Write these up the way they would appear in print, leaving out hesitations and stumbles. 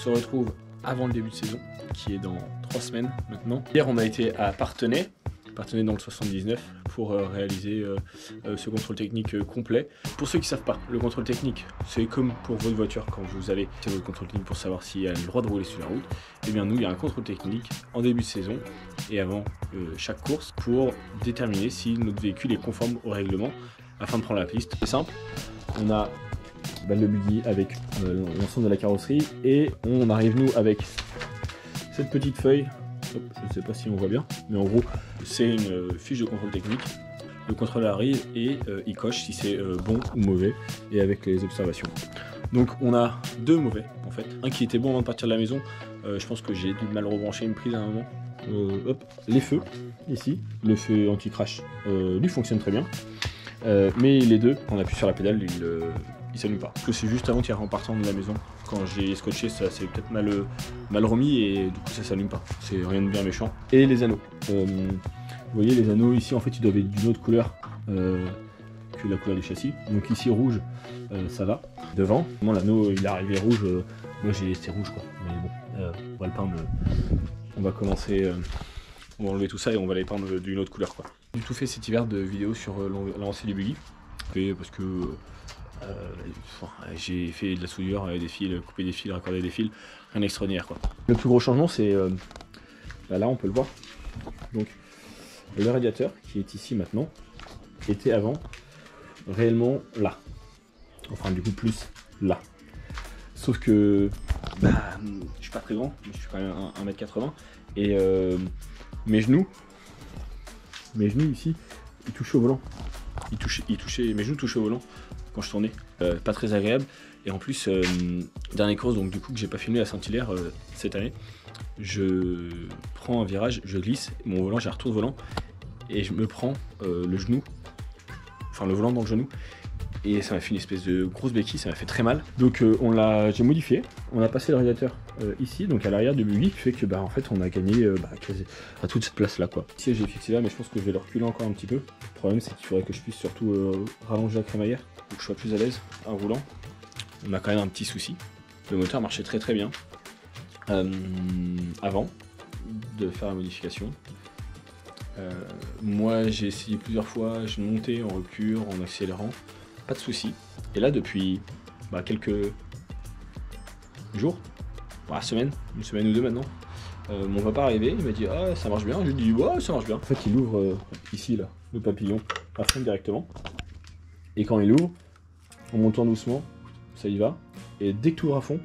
se retrouve avant le début de saison, qui est dans 3 semaines maintenant. Hier, on a été à Parthenay dans le 79 pour réaliser ce contrôle technique complet. Pour ceux qui ne savent pas, le contrôle technique, c'est comme pour votre voiture quand vous allez faire votre contrôle technique pour savoir si elle a le droit de rouler sur la route. Et bien nous, il y a un contrôle technique en début de saison et avant chaque course pour déterminer si notre véhicule est conforme au règlement afin de prendre la piste. C'est simple, on a le buggy avec l'ensemble de la carrosserie et on arrive nous avec cette petite feuille. Hop, je ne sais pas si on voit bien, mais en gros c'est une fiche de contrôle technique. Le contrôleur arrive et il coche si c'est bon ou mauvais et avec les observations. Donc on a 2 mauvais en fait. Un qui était bon avant de partir de la maison, je pense que j'ai dû mal rebrancher une prise à un moment. Hop, les feux ici, le feu anti-crash lui fonctionne très bien. Mais les deux, quand on appuie sur la pédale, il s'allume pas. Parce que c'est juste avant qu'hier en partant de la maison, quand j'ai scotché, ça s'est peut-être mal remis et du coup ça s'allume pas. C'est rien de bien méchant. Et les anneaux. Vous voyez les anneaux ici en fait ils doivent être d'une autre couleur que la couleur du châssis. Donc ici rouge, ça va. Devant, l'anneau il est arrivé rouge, moi j'ai laissé rouge quoi. Mais bon, on va le peindre. On va commencer, on va enlever tout ça et on va les peindre d'une autre couleur quoi. J'ai tout fait cet hiver de vidéos sur l'avancée du buggy. Parce que j'ai fait de la soudure, des fils, couper des fils, raccorder des fils, rien d'extraordinaire quoi. Le plus gros changement c'est, là on peut le voir, donc le radiateur qui est ici maintenant, était avant réellement là, enfin du coup plus là. Sauf que je suis pas très grand, je suis quand même 1m80 et mes genoux ici, ils touchaient au volant. Mes genoux touchaient au volant quand je tournais. Pas très agréable. Et en plus, dernière course, donc du coup que j'ai pas filmé à Saint-Hilaire cette année, je prends un virage, je glisse, mon volant, j'ai un retour de volant et je me prends le genou, enfin le volant dans le genou. Et ça m'a fait une espèce de grosse béquille, ça m'a fait très mal. Donc j'ai modifié, on a passé le radiateur ici, donc à l'arrière du buggy, qui fait que en fait on a gagné quasi à toute cette place là quoi. Ici j'ai fixé là, mais je pense que je vais le reculer encore un petit peu. Le problème c'est qu'il faudrait que je puisse surtout rallonger la crémaillère pour que je sois plus à l'aise en roulant. On a quand même un petit souci. Le moteur marchait très très bien avant de faire la modification. Moi j'ai essayé plusieurs fois, je montais en rupture, en accélérant. Pas de soucis. Et là depuis quelques jours, une semaine ou deux maintenant, mon papa est arrivé, il m'a dit ah ça marche bien, je lui ai dit ouais ça marche bien. En fait il ouvre ici là, le papillon à fond directement. Et quand il ouvre, on monte doucement, ça y va. Et dès que tu ouvres à fond,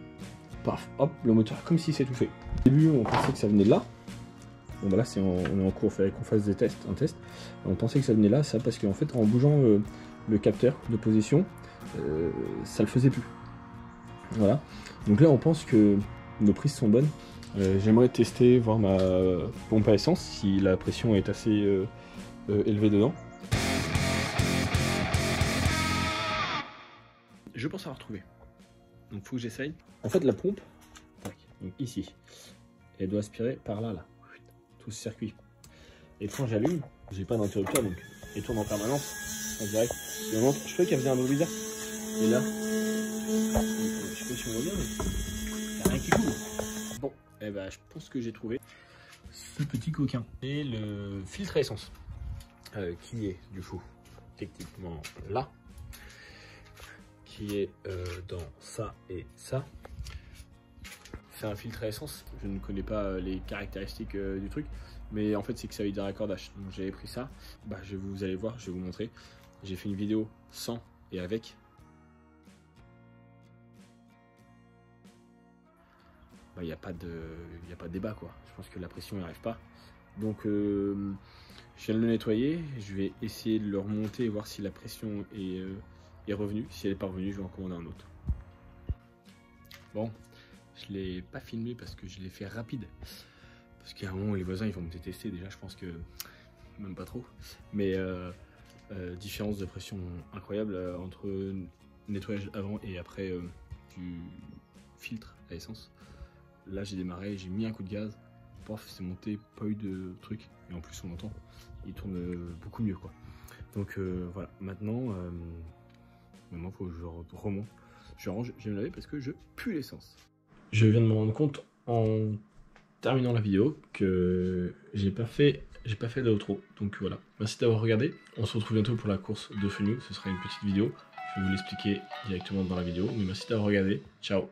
paf, hop, le moteur comme si s'étouffait. Au début on pensait que ça venait de là. Bon là on est en cours, il fallait qu'on fasse un test. On pensait que ça venait là, ça parce qu'en fait en bougeant le capteur de position, ça le faisait plus. Voilà. Donc là on pense que nos prises sont bonnes. J'aimerais tester, voir ma pompe à essence, si la pression est assez élevée dedans. Je pense avoir trouvé. Donc faut que j'essaye. En fait la pompe, donc ici, elle doit aspirer par là, tout ce circuit. Et quand j'allume, j'ai pas d'interrupteur donc elle tourne en permanence. En direct. Et je trouvais qu'elle faisait un bruit bizarre. Et là, je sais pas si on voit bien, mais il n'y a rien qui coule. Bon, et je pense que j'ai trouvé ce petit coquin. Et le filtre à essence, qui est du coup techniquement là, qui est dans ça et ça. C'est un filtre à essence. Je ne connais pas les caractéristiques du truc, mais en fait c'est que ça avait des raccordages. Donc j'avais pris ça. Vous allez voir, je vais vous montrer. J'ai fait une vidéo sans et avec. Il n'y a pas de débat quoi. Je pense que la pression n'arrive pas. Donc je viens de le nettoyer. Je vais essayer de le remonter et voir si la pression est revenue. Si elle n'est pas revenue, je vais en commander un autre. Bon, je ne l'ai pas filmé parce que je l'ai fait rapide. Parce qu'à un moment les voisins ils vont me détester déjà, je pense que même pas trop. Mais différence de pression incroyable entre nettoyage avant et après du filtre à essence. Là j'ai démarré, j'ai mis un coup de gaz, pof, c'est monté, pas eu de truc, et en plus on entend, il tourne beaucoup mieux quoi. Donc voilà, maintenant faut que je remonte, je range, je vais me laver parce que je pue l'essence. Je viens de me rendre compte en terminant la vidéo que j'ai pas fait d'outro. Donc voilà, merci d'avoir regardé. On se retrouve bientôt pour la course de Fenouil. Ce sera une petite vidéo. Je vais vous l'expliquer directement dans la vidéo. Mais merci d'avoir regardé. Ciao.